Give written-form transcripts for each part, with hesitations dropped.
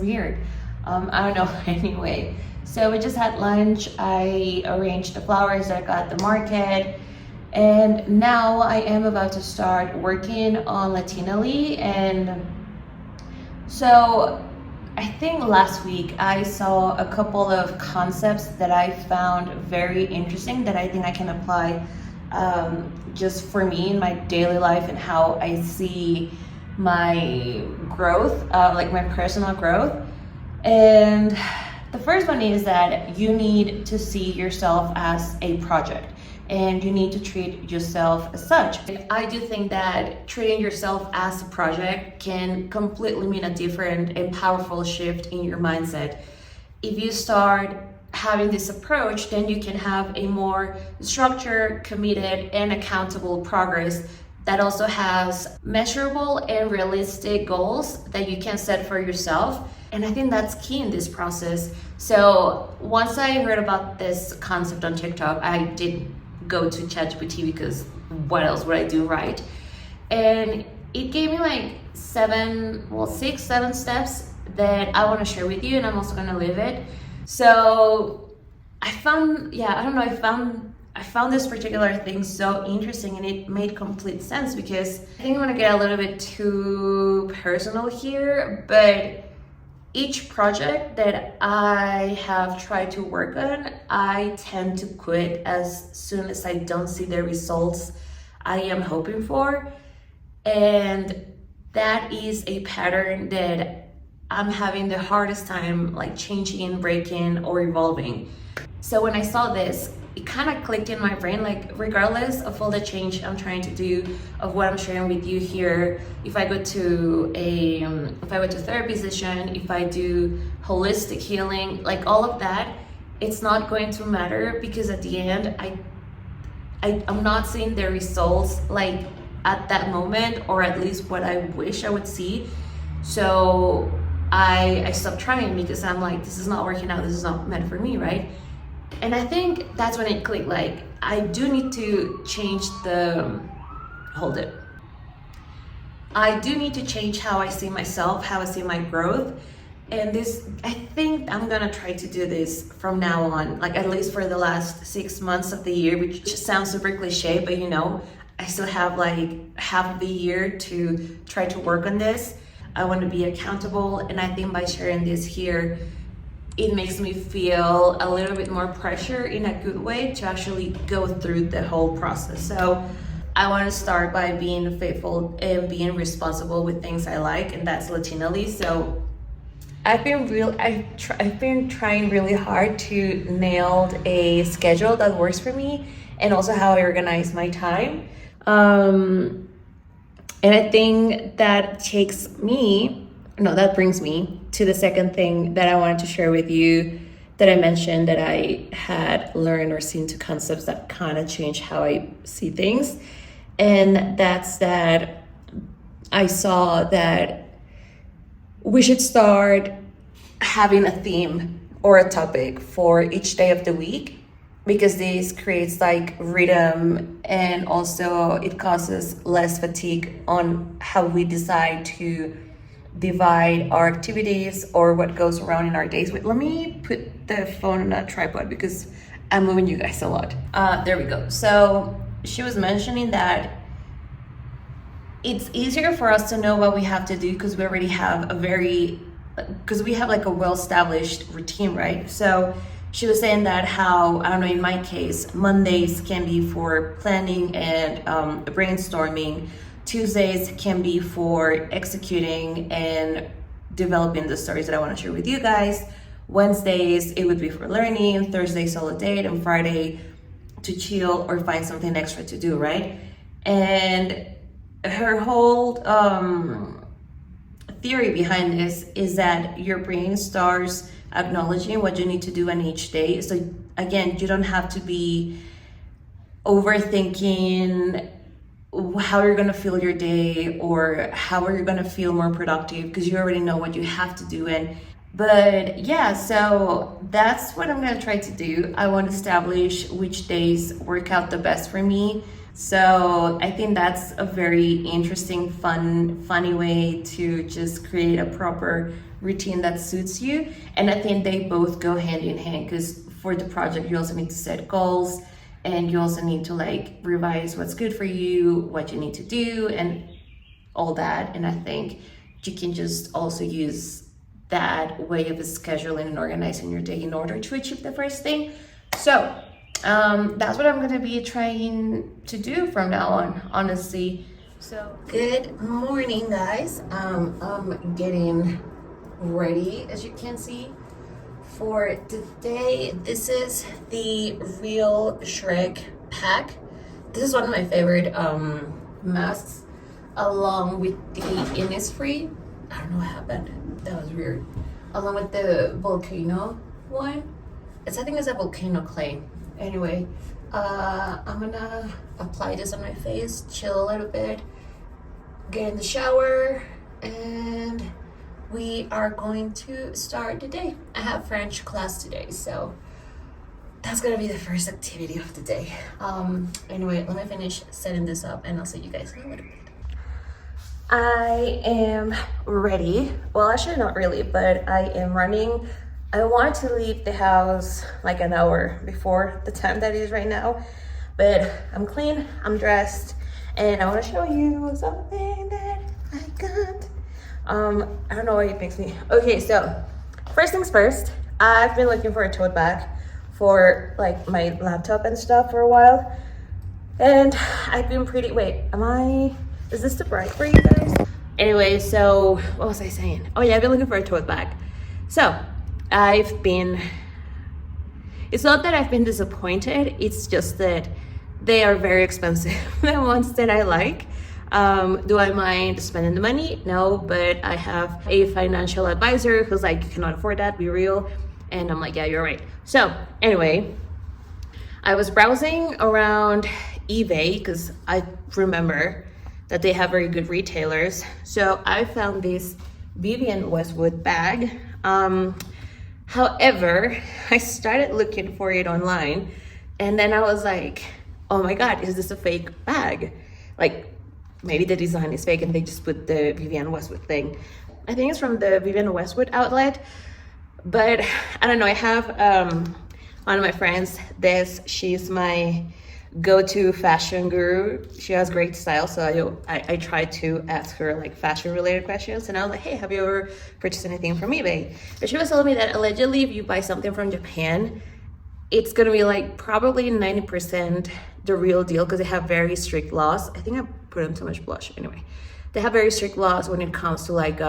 weird. I don't know. Anyway, so we just had lunch. I arranged the flowers that I got at the market, and now I am about to start working on Latinally. And so I think last week I saw a couple of concepts that I found very interesting that I think I can apply just for me in my daily life and how I see my growth, like my personal growth. And the first one is that you need to see yourself as a project and you need to treat yourself as such. I do think that treating yourself as a project can completely mean a different and powerful shift in your mindset. If you start having this approach, then you can have a more structured, committed, and accountable progress that also has measurable and realistic goals that you can set for yourself. And I think that's key in this process. So once I heard about this concept on TikTok, I did go to ChatGPT because what else would I do, right? And it gave me like 6, 7 steps that I want to share with you, and I'm also going to live it. So I found this particular thing so interesting, and it made complete sense because I think I'm gonna get a little bit too personal here, but each project that I have tried to work on, I tend to quit as soon as I don't see the results I am hoping for. And that is a pattern that I'm having the hardest time like changing, breaking, or evolving. So when I saw this, it kind of clicked in my brain, like regardless of all the change I'm trying to do, of what I'm sharing with you here, if I go to therapy session, if I do holistic healing, like all of that, it's not going to matter because at the end, I'm not seeing the results like at that moment, or at least what I wish I would see. So I stopped trying because I'm like, this is not working out, this is not meant for me, right? And I think that's when it clicked, like I do need to change I do need to change how I see myself, how I see my growth. And this, I think I'm gonna try to do this from now on, like at least for the last 6 months of the year, which just sounds super cliche, but you know, I still have like half of the year to try to work on this. I want to be accountable, and I think by sharing this here, it makes me feel a little bit more pressure in a good way to actually go through the whole process. So I want to start by being faithful and being responsible with things I like, and that's Latinally. So I've been trying really hard to nail a schedule that works for me, and also how I organize my time. And I think that brings me to the second thing that I wanted to share with you, that I mentioned that I had learned or seen two concepts that kind of change how I see things. And that's that I saw that we should start having a theme or a topic for each day of the week, because this creates like rhythm, and also it causes less fatigue on how we decide to divide our activities or what goes around in our days. Wait, let me put the phone on a tripod because I'm moving you guys a lot. There we go. So she was mentioning that it's easier for us to know what we have to do because we already have like a well-established routine, right? So she was saying that how, I don't know, in my case, Mondays can be for planning and brainstorming. Tuesdays can be for executing and developing the stories that I want to share with you guys. Wednesdays, it would be for learning. Thursday, solo date, and Friday to chill or find something extra to do, right? And her whole theory behind this is that your brain starts acknowledging what you need to do on each day. So again, you don't have to be overthinking how you're gonna feel your day or how are you gonna feel more productive, because you already know what you have to do. But yeah, so that's what I'm gonna try to do. I want to establish which days work out the best for me. So I think that's a very interesting, funny way to just create a proper routine that suits you. And I think they both go hand in hand, because for the project, you also need to set goals, and you also need to like revise what's good for you, what you need to do, and all that. And I think you can just also use that way of scheduling and organizing your day in order to achieve the first thing. So that's what I'm gonna be trying to do from now on, honestly. So good morning, guys. I'm getting ready, as you can see, for today. This is the Real Shrek pack. This is one of my favorite masks, along with the Innisfree. I don't know what happened. That was weird. Along with the volcano one. I think it's a volcano clay. Anyway, I'm gonna apply this on my face, chill a little bit, get in the shower, and we are going to start the day. I have French class today, so that's gonna be the first activity of the day. Anyway, let me finish setting this up and I'll see you guys in a little bit. I am ready. Well, actually not really, but I am running. I want to leave the house like an hour before the time that it is right now, but I'm clean, I'm dressed, and I want to show you something that I got. I don't know why it makes me. Okay, so first things first, I've been looking for a tote bag for like my laptop and stuff for a while, and I've been pretty, is this too bright for you guys? Anyway, so what was I saying? Oh yeah, I've been looking for a tote bag. So it's not that I've been disappointed, it's just that they are very expensive, the ones that I like. Do I mind spending the money? No, but I have a financial advisor who's like, you cannot afford that, be real. And I'm like, yeah, you're right. So anyway, I was browsing around eBay because I remember that they have very good retailers. So I found this Vivienne Westwood bag. However, I started looking for it online, and then I was like, oh my God, is this a fake bag? Like, maybe the design is fake and they just put the Vivienne Westwood thing. I think it's from the Vivienne Westwood outlet, but I don't know. I have one of my friends, she's my go-to fashion guru. She has great style, so I try to ask her like fashion related questions, and I was like, hey, have you ever purchased anything from eBay? But she was telling me that allegedly if you buy something from Japan, it's gonna be like probably 90% the real deal, because they have very strict laws. I think I put on too much blush. Anyway, they have very strict laws when it comes to like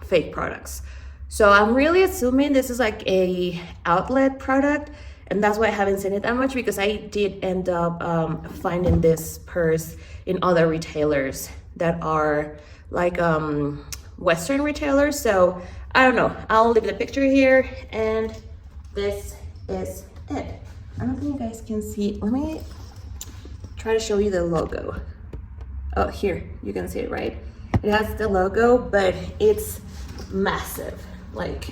fake products. So I'm really assuming this is like a outlet product, and that's why I haven't seen it that much, because I did end up finding this purse in other retailers that are like Western retailers. So I don't know. I'll leave the picture here, and this is it. I don't think you guys can see. Let me try to show you the logo. Oh, here, you can see it, right? It has the logo, but it's massive. Like,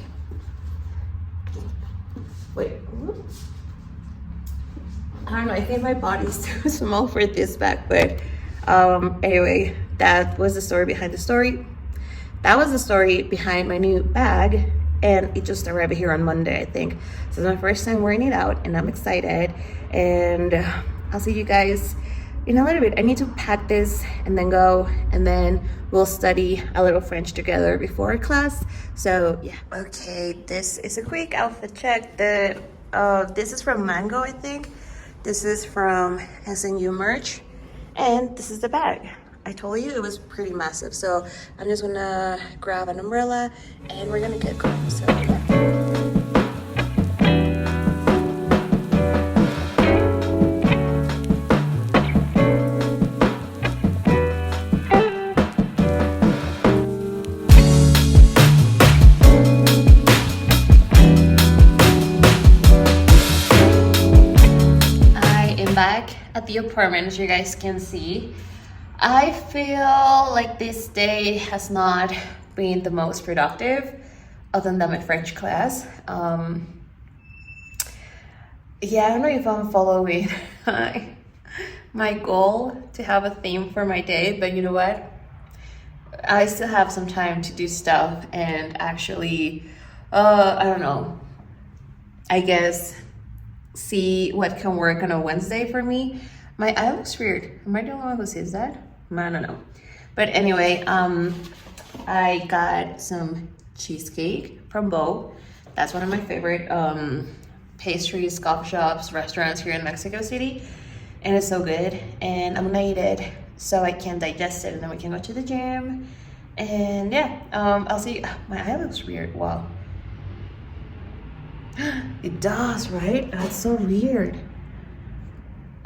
wait. I don't know, I think my body's too small for this bag, but anyway, that was the story behind the story. That was the story behind my new bag, and it just arrived here on Monday, I think. So it's my first time wearing it out, and I'm excited, and I'll see you guys in a little bit. I need to pack this and then go, and then we'll study a little French together before class. So yeah. Okay, this is a quick outfit check. This is from Mango, I think. This is from SNU merch, and this is the bag. I told you it was pretty massive, so I'm just gonna grab an umbrella and we're gonna get going. So back at the apartment, as you guys can see. I feel like this day has not been the most productive, other than my French class. Yeah, I don't know if I'm following my goal to have a theme for my day, but you know what? I still have some time to do stuff and actually, I don't know, I guess see what can work on a Wednesday for me. My eye looks weird. Am I the only one who sees that? I don't know. But anyway, I got some cheesecake from Bo. That's one of my favorite pastries, coffee shops, restaurants here in Mexico City. And it's so good. And I'm gonna eat it so I can digest it and then we can go to the gym. And yeah, I'll see. My eye looks weird. Wow. It does, right? That's so weird.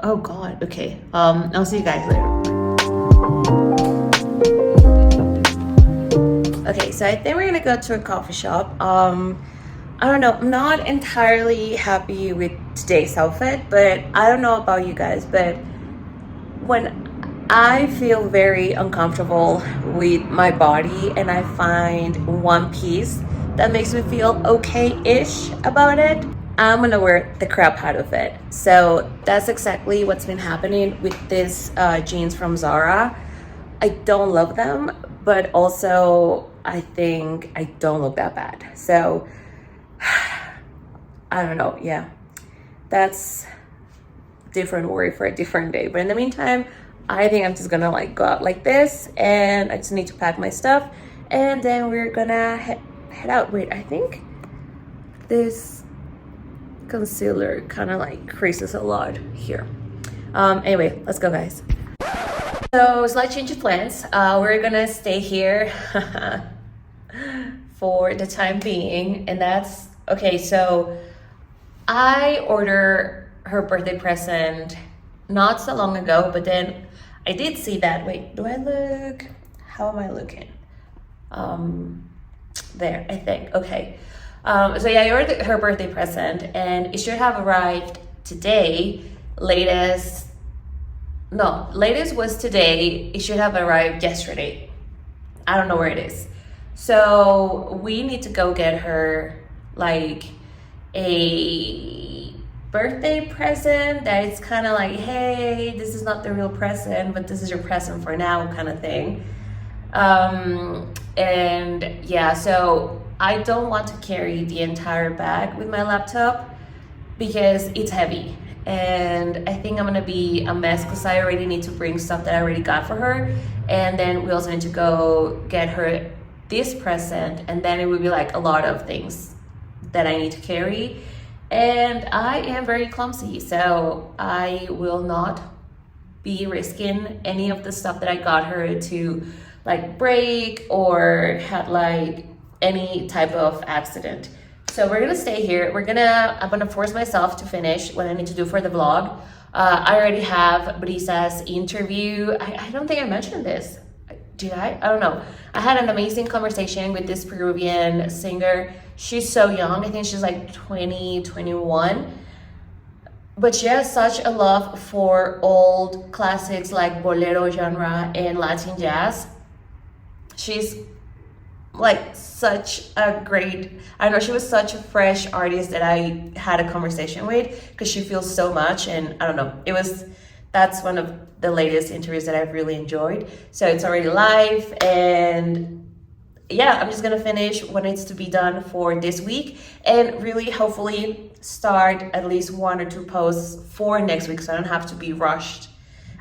Oh God. Okay. I'll see you guys later. Okay, so I think we're gonna go to a coffee shop. I don't know, I'm not entirely happy with today's outfit, but I don't know about you guys, but when I feel very uncomfortable with my body and I find one piece that makes me feel okay-ish about it, I'm gonna wear the crap out of it. So that's exactly what's been happening with these jeans from Zara. I don't love them, but also I think I don't look that bad. So I don't know, yeah, that's different worry for a different day. But in the meantime, I think I'm just gonna like go out like this and I just need to pack my stuff and then we're gonna head out. Wait, I think this concealer kind of like creases a lot here. Anyway, let's go guys. So slight change of plans. We're gonna stay here for the time being, and that's okay. So I ordered her birthday present not so long ago, but then I did see that. Wait, do I look? How am I looking? There, I think. Okay. So yeah, I ordered her birthday present, and it should have arrived today. Latest was today. It should have arrived yesterday. I don't know where it is. So we need to go get her like a birthday present that it's kind of like, hey, this is not the real present, but this is your present for now kind of thing. And yeah, so I don't want to carry the entire bag with my laptop because it's heavy. And I think I'm gonna be a mess because I already need to bring stuff that I already got for her. And then we also need to go get her this present. And then it would be like a lot of things that I need to carry. And I am very clumsy, so I will not be risking any of the stuff that I got her to like break or had like any type of accident. So we're gonna stay here. I'm gonna force myself to finish what I need to do for the vlog. I already have Brisa's interview. I don't think I mentioned this. Did I? I don't know. I had an amazing conversation with this Peruvian singer. She's so young. I think she's like 20, 21. But she has such a love for old classics like bolero genre and Latin jazz. She's like such a great, I know she was such a fresh artist that I had a conversation with because she feels so much, and I don't know, that's one of the latest interviews that I've really enjoyed. So it's already live, and yeah, I'm just gonna finish what needs to be done for this week and really hopefully start at least 1 or 2 posts for next week so I don't have to be rushed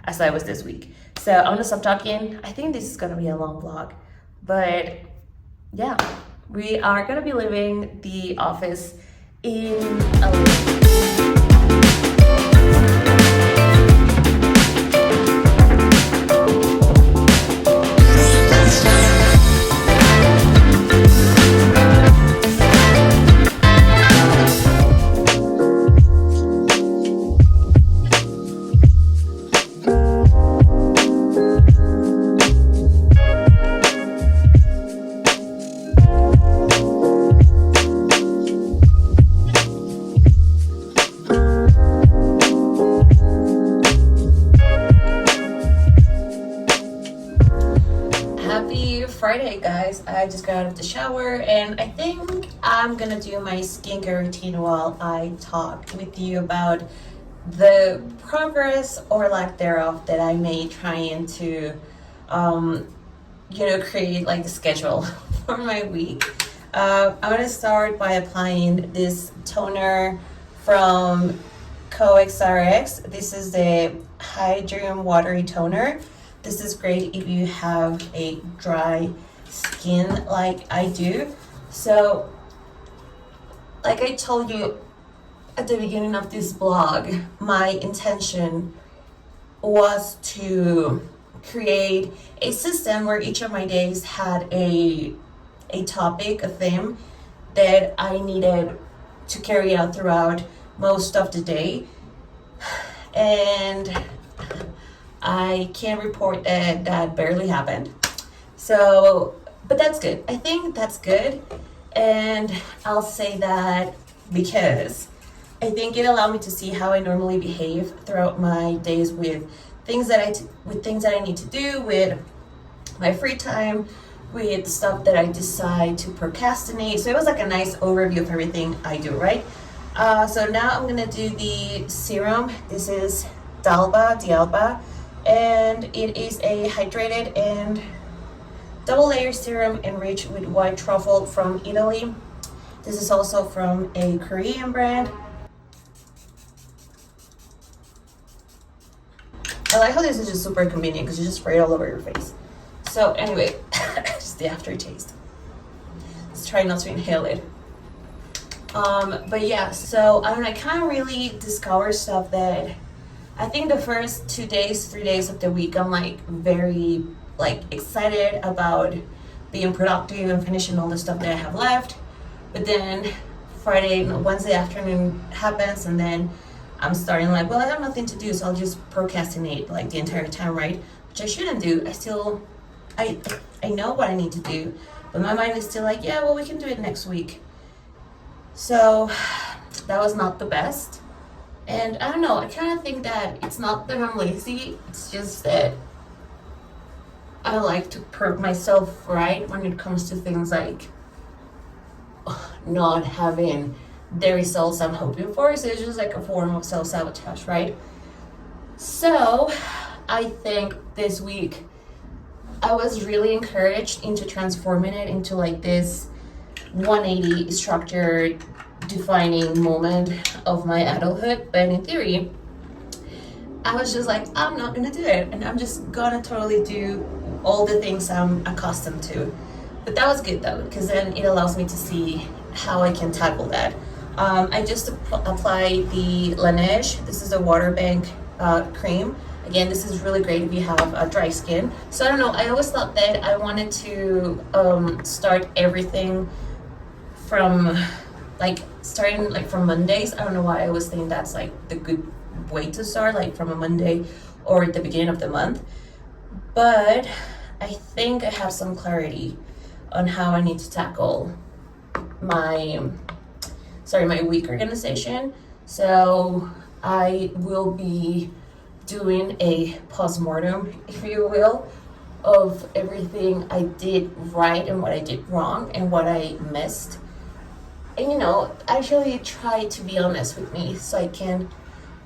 as I was this week. So I'm gonna stop talking. I think this is gonna be a long vlog, but yeah, we are gonna be leaving the office in a little. Friday, guys. I just got out of the shower and I think I'm gonna do my skincare routine while I talk with you about the progress or lack thereof that I made trying to, create like the schedule for my week. I'm gonna start by applying this toner from CRFT. This is the Hydrogen Watery Toner. This is great if you have a dry skin like I do. So, like I told you at the beginning of this blog, my intention was to create a system where each of my days had a topic, a theme that I needed to carry out throughout most of the day. And I can report that that barely happened. So, but that's good. I think that's good. And I'll say that because I think it allowed me to see how I normally behave throughout my days with things that I need to do, with my free time, with stuff that I decide to procrastinate. So it was like a nice overview of everything I do, right? So now I'm gonna do the serum. This is D'Alba, and it is a hydrated and double layer serum enriched with white truffle from Italy. This is also from a Korean brand. I like how this is just super convenient because you just spray it all over your face. So anyway, just the aftertaste. Let's try not to inhale it. But yeah, so I don't know, I can't really discover stuff that I think the first 2 days, 3 days of the week, I'm like very like excited about being productive and finishing all the stuff that I have left. But then Wednesday afternoon happens, and then I'm starting like, well, I have nothing to do, so I'll just procrastinate like the entire time, right? Which I shouldn't do. I know what I need to do, but my mind is still like, yeah, well, we can do it next week. So that was not the best. And I don't know, I kind of think that it's not that I'm lazy, it's just that I like to prove myself right when it comes to things like not having the results I'm hoping for. So it's just like a form of self-sabotage, right? So I think this week I was really encouraged into transforming it into like this 180 structured defining moment of my adulthood. But in theory, I was just like, I'm not gonna do it, and I'm just gonna totally do all the things I'm accustomed to. But that was good though, because then it allows me to see how I can tackle that. I just apply the Laneige. This is a water bank cream. Again, this is really great if you have a dry skin. So I don't know, I always thought that I wanted to start everything from starting from Mondays. I don't know why I was thinking that's like the good way to start, like from a Monday or at the beginning of the month. But I think I have some clarity on how I need to tackle my week organization. So I will be doing a postmortem, if you will, of everything I did right and what I did wrong and what I missed. And actually try to be honest with me so I can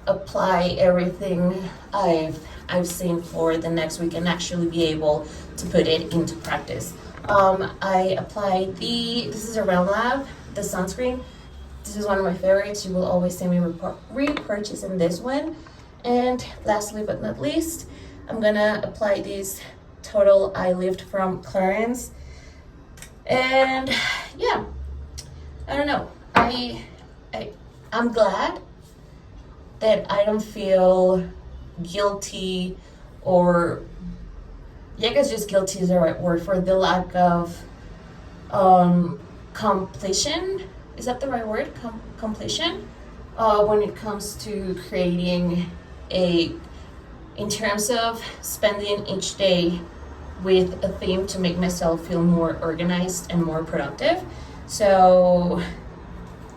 apply everything I've seen for the next week and actually be able to put it into practice. I applied this is a Realm Lab, the sunscreen. This is one of my favorites. You will always see me repurchasing this one. And lastly but not least, I'm gonna apply this Total Eye Lift from Clarins. And yeah, I don't know. I'm glad that I don't feel guilty, or I guess just guilty is the right word, for the lack of completion. Is that the right word? Completion? When it comes to creating in terms of spending each day with a theme to make myself feel more organized and more productive. So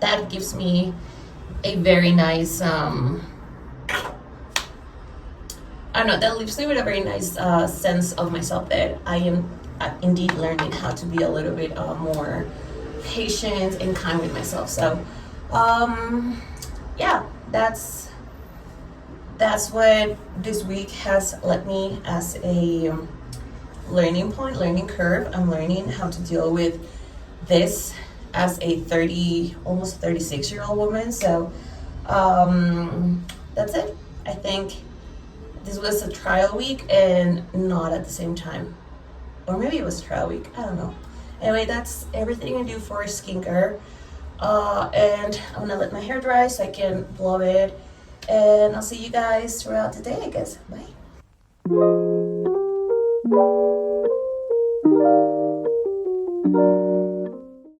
that gives me a very nice, that leaves me with a very nice sense of myself, that I am indeed learning how to be a little bit more patient and kind with myself. So yeah, that's that's what this week has led me as a learning point, learning curve. I'm learning how to deal with this as a 30, almost 36-year-old woman. So that's it. I think this was a trial week and not at the same time. Or maybe it was trial week, I don't know. Anyway, that's everything I do for skincare. And I'm gonna let my hair dry so I can blow it. And I'll see you guys throughout the day, I guess. Bye.